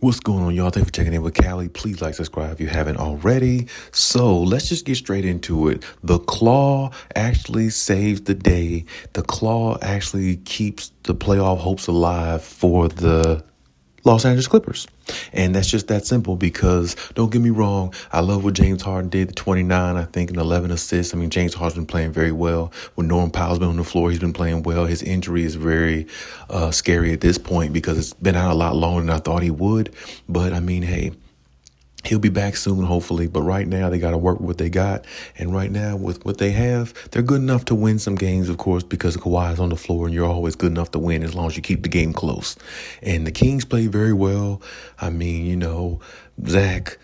What's going on, y'all? Thanks for checking in with Callie. Please like, subscribe if you haven't already. So let's just get straight into it. The Klaw actually saves the day. The Klaw actually keeps the playoff hopes alive for the Los Angeles Clippers. And that's just that simple because don't get me wrong, I love what James Harden did, the 29, I think, and 11 assists. I mean, James Harden's been playing very well. When Norman Powell's been on the floor, he's been playing well. His injury is very scary at this point because it's been out a lot longer than I thought he would. But I mean, hey, he'll be back soon, hopefully. But right now, they got to work with what they got. And right now, with what they have, they're good enough to win some games, of course, because Kawhi's on the floor, and you're always good enough to win as long as you keep the game close. And the Kings play very well. I mean, Zach,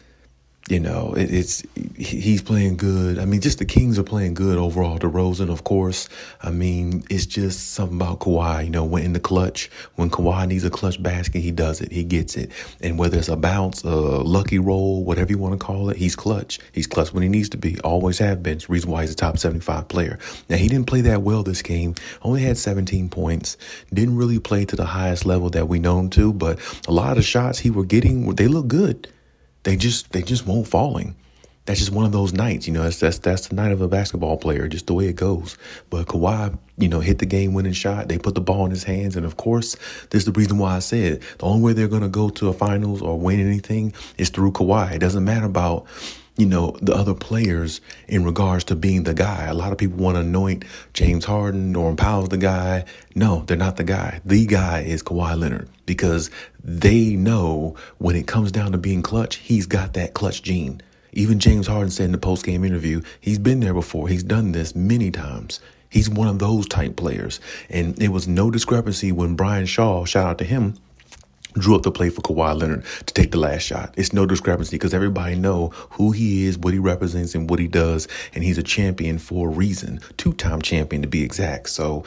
he's playing good. I mean, just the Kings are playing good overall. DeRozan, of course. I mean, it's just something about Kawhi, when in the clutch, when Kawhi needs a clutch basket, he does it. He gets it. And whether it's a bounce, a lucky roll, whatever you want to call it, he's clutch. He's clutch when he needs to be. Always have been. It's the reason why he's a top 75 player. Now, he didn't play that well this game. Only had 17 points. Didn't really play to the highest level that we know him to, but a lot of the shots he were getting, they look good. They just won't falling. That's just one of those nights, that's the night of a basketball player, just the way it goes. But Kawhi, hit the game-winning shot. They put the ball in his hands. And, of course, this is the reason why I said the only way they're going to go to a finals or win anything is through Kawhi. It doesn't matter about, the other players in regards to being the guy. A lot of people want to anoint James Harden, Norman Powell's the guy. No, they're not the guy. The guy is Kawhi Leonard because they know when it comes down to being clutch, he's got that clutch gene. Even James Harden said in the post-game interview, he's been there before. He's done this many times. He's one of those type players. And it was no discrepancy when Brian Shaw, shout out to him, drew up the play for Kawhi Leonard to take the last shot. It's no discrepancy because everybody know who he is, what he represents, and what he does. And he's a champion for a reason, 2-time champion to be exact. So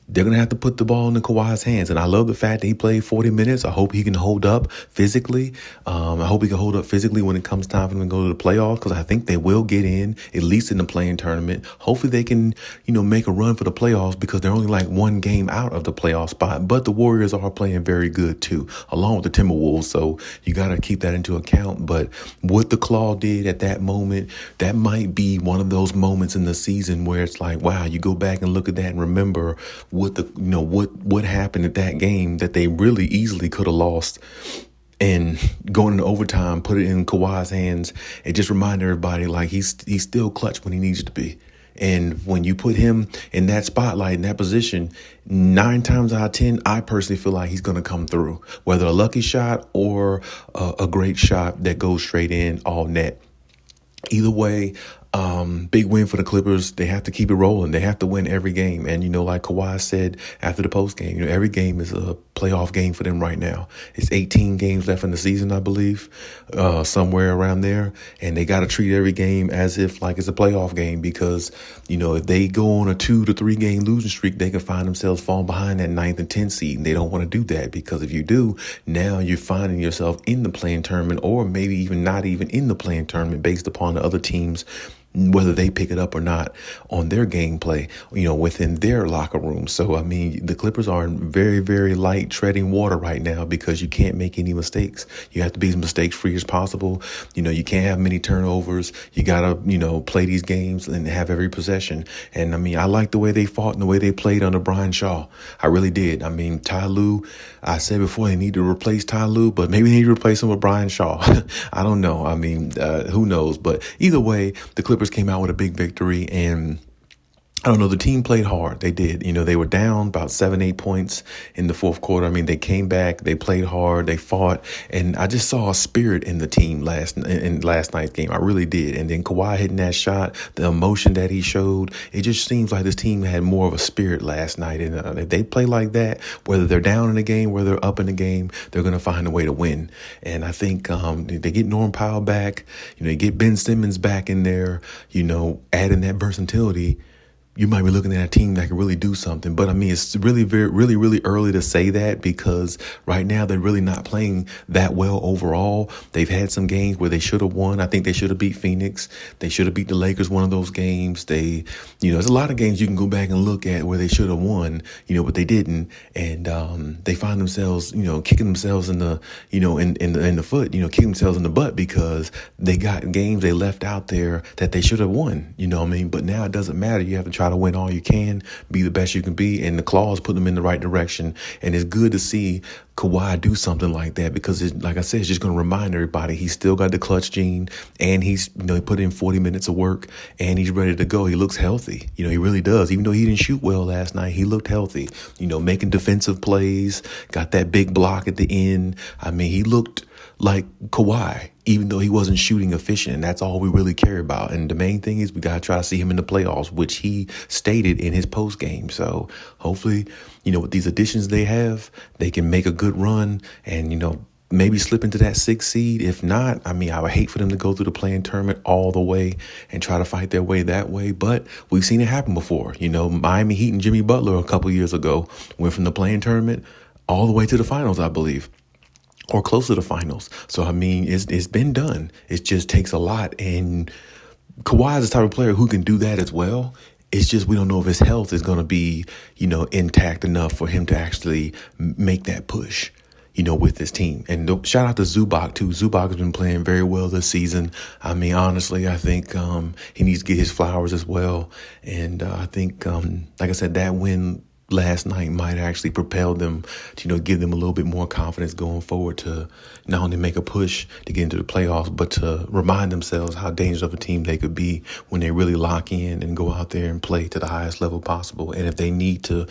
they're going to have to put the ball in Kawhi's hands. And I love the fact that he played 40 minutes. I hope he can hold up physically. I hope he can hold up physically when it comes time for them to go to the playoffs because I think they will get in, at least in the play-in tournament. Hopefully they can, make a run for the playoffs because they're only like one game out of the playoff spot. But the Warriors are playing very good too, along with the Timberwolves. So you got to keep that into account. But what the Klaw did at that moment, that might be one of those moments in the season where it's like, wow, you go back and look at that and remember what happened at that game that they really easily could have lost, and going into overtime, put it in Kawhi's hands. It just reminded everybody like he's still clutch when he needs to be. And when you put him in that spotlight, in that position, 9 times out of 10, I personally feel like he's going to come through, whether a lucky shot or a great shot that goes straight in all net. Either way, big win for the Clippers. They have to keep it rolling. They have to win every game. And, like Kawhi said after the post game, every game is a playoff game for them right now. It's 18 games left in the season, I believe, somewhere around there. And they got to treat every game as if like it's a playoff game because, if they go on a 2 to 3 game losing streak, they can find themselves falling behind that 9th and 10th seed. And they don't want to do that because if you do, now you're finding yourself in the play-in tournament or maybe even not even in the play-in tournament based upon the other teams, whether they pick it up or not on their gameplay, within their locker room. So, I mean, the Clippers are in very, very light treading water right now because you can't make any mistakes. You have to be as mistake free as possible. You can't have many turnovers. You got to, play these games and have every possession. And I mean, I like the way they fought and the way they played under Brian Shaw. I really did. I mean, Ty Lue, I said before they need to replace Ty Lue, but maybe they need to replace him with Brian Shaw. I don't know. I mean, who knows? But either way, the Clippers came out with a big victory, and I don't know, the team played hard. They did. They were down about 7-8 points in the fourth quarter. I mean, they came back, they played hard, they fought, and I just saw a spirit in the team in last night's game. I really did. And then Kawhi hitting that shot, the emotion that he showed, it just seems like this team had more of a spirit last night. And if they play like that, whether they're down in the game, whether they're up in the game, they're going to find a way to win. And I think they get Norman Powell back, they get Ben Simmons back in there, adding that versatility. you might be looking at a team that can really do something. But I mean, it's really, really early to say that, because right now they're really not playing that well overall. They've had some games where they should have won. I think they should have beat Phoenix. They should have beat the Lakers one of those games. There's a lot of games you can go back and look at where they should have won, but they didn't. And they find themselves, kicking themselves in the, in the foot, kicking themselves in the butt, because they got games they left out there that they should have won, But now it doesn't matter. You have to try to win all you can, be the best you can be, and the Claws put them in the right direction. And it's good to see Kawhi do something like that, because like I said, it's just going to remind everybody he's still got the clutch gene, and he's, he put in 40 minutes of work, and he's ready to go. He looks healthy. He really does. Even though he didn't shoot well last night, he looked healthy, making defensive plays, got that big block at the end. I mean, he looked like Kawhi, even though he wasn't shooting efficient. And that's all we really care about. And the main thing is we got to try to see him in the playoffs, which he stated in his post game. So hopefully, with these additions they have, they can make a good run and, maybe slip into that 6th seed. If not, I mean, I would hate for them to go through the play-in tournament all the way and try to fight their way that way. But we've seen it happen before. Miami Heat and Jimmy Butler a couple years ago went from the play-in tournament all the way to the finals, I believe, or close to the finals. So, I mean, it's been done. It just takes a lot. And Kawhi is the type of player who can do that as well. It's just we don't know if his health is going to be, intact enough for him to actually make that push, with this team. And shout out to Zubac, too. Zubac has been playing very well this season. I mean, honestly, I think he needs to get his flowers as well. And I think, like I said, that win last night might actually propel them to, give them a little bit more confidence going forward to not only make a push to get into the playoffs, but to remind themselves how dangerous of a team they could be when they really lock in and go out there and play to the highest level possible. And if they need to,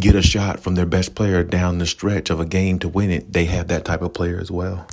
get a shot from their best player down the stretch of a game to win it, they have that type of player as well.